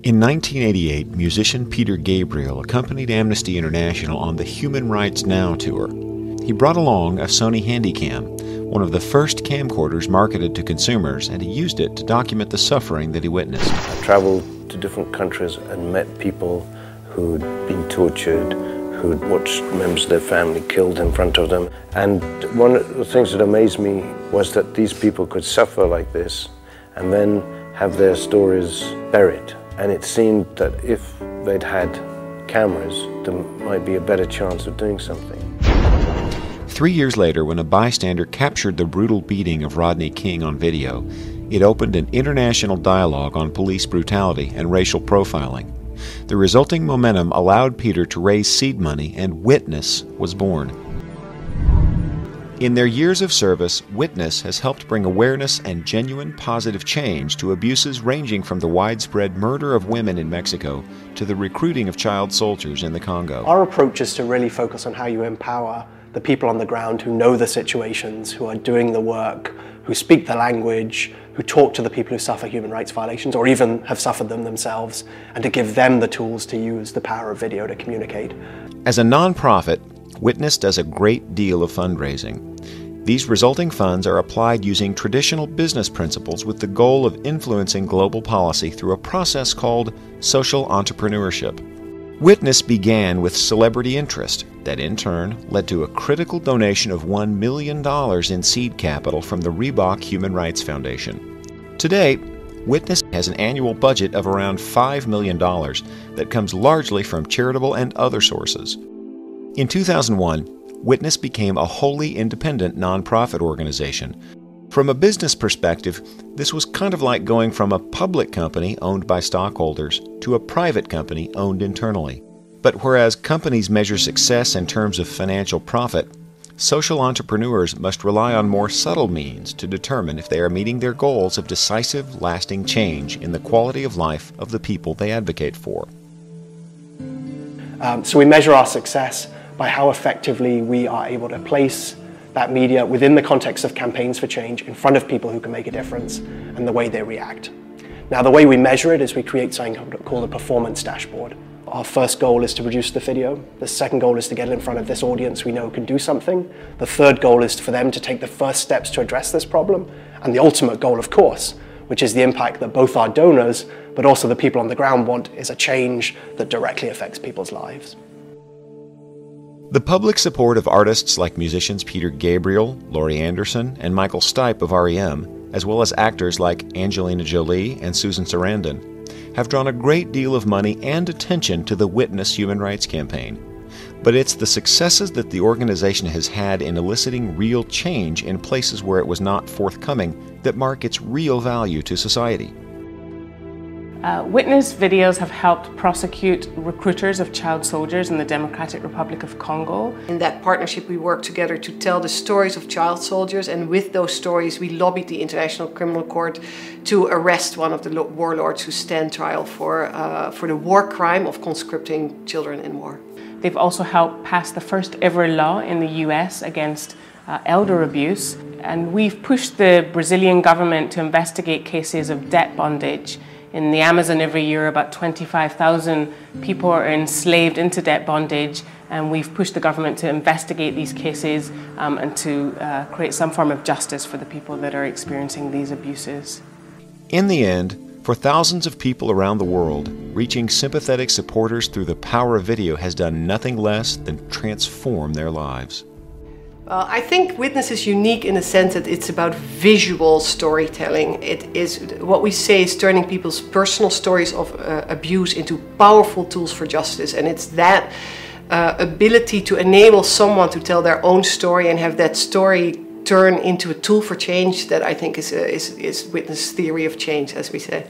In 1988, musician Peter Gabriel accompanied Amnesty International on the Human Rights Now tour. He brought along a Sony Handycam, one of the first camcorders marketed to consumers, and he used it to document the suffering that he witnessed. I traveled to different countries and met people who'd been tortured, who'd watched members of their family killed in front of them. And one of the things that amazed me was that these people could suffer like this and then have their stories buried. And it seemed that if they'd had cameras, there might be a better chance of doing something. 3 years later, when a bystander captured the brutal beating of Rodney King on video, it opened an international dialogue on police brutality and racial profiling. The resulting momentum allowed Peter to raise seed money, and Witness was born. In their years of service, Witness has helped bring awareness and genuine positive change to abuses ranging from the widespread murder of women in Mexico to the recruiting of child soldiers in the Congo. Our approach is to really focus on how you empower the people on the ground who know the situations, who are doing the work, who speak the language, who talk to the people who suffer human rights violations or even have suffered them themselves, and to give them the tools to use the power of video to communicate. As a nonprofit, Witness does a great deal of fundraising. These resulting funds are applied using traditional business principles with the goal of influencing global policy through a process called social entrepreneurship. Witness began with celebrity interest that in turn led to a critical donation of $1 million in seed capital from the Reebok Human Rights Foundation. Today, Witness has an annual budget of around $5 million that comes largely from charitable and other sources. In 2001, Witness became a wholly independent nonprofit organization. From a business perspective, this was kind of like going from a public company owned by stockholders to a private company owned internally. But whereas companies measure success in terms of financial profit, social entrepreneurs must rely on more subtle means to determine if they are meeting their goals of decisive, lasting change in the quality of life of the people they advocate for. So we measure our success by how effectively we are able to place that media within the context of campaigns for change in front of people who can make a difference and the way they react. Now, the way we measure it is we create something called a performance dashboard. Our first goal is to produce the video. The second goal is to get it in front of this audience we know can do something. The third goal is for them to take the first steps to address this problem. And the ultimate goal, of course, which is the impact that both our donors but also the people on the ground want, is a change that directly affects people's lives. The public support of artists like musicians Peter Gabriel, Laurie Anderson, and Michael Stipe of REM, as well as actors like Angelina Jolie and Susan Sarandon, have drawn a great deal of money and attention to the Witness Human Rights Campaign. But it's the successes that the organization has had in eliciting real change in places where it was not forthcoming that mark its real value to society. Witness videos have helped prosecute recruiters of child soldiers in the Democratic Republic of Congo. In that partnership we worked together to tell the stories of child soldiers, and with those stories we lobbied the International Criminal Court to arrest one of the warlords who stand trial for the war crime of conscripting children in war. They've also helped pass the first ever law in the US against elder abuse, and we've pushed the Brazilian government to investigate cases of debt bondage. In the Amazon every year, about 25,000 people are enslaved into debt bondage, and we've pushed the government to investigate these cases and to create some form of justice for the people that are experiencing these abuses. In the end, for thousands of people around the world, reaching sympathetic supporters through the power of video has done nothing less than transform their lives. I think Witness is unique in the sense that it's about visual storytelling. It is what we say is turning people's personal stories of abuse into powerful tools for justice, and it's that ability to enable someone to tell their own story and have that story turn into a tool for change that I think is Witness' theory of change, as we say.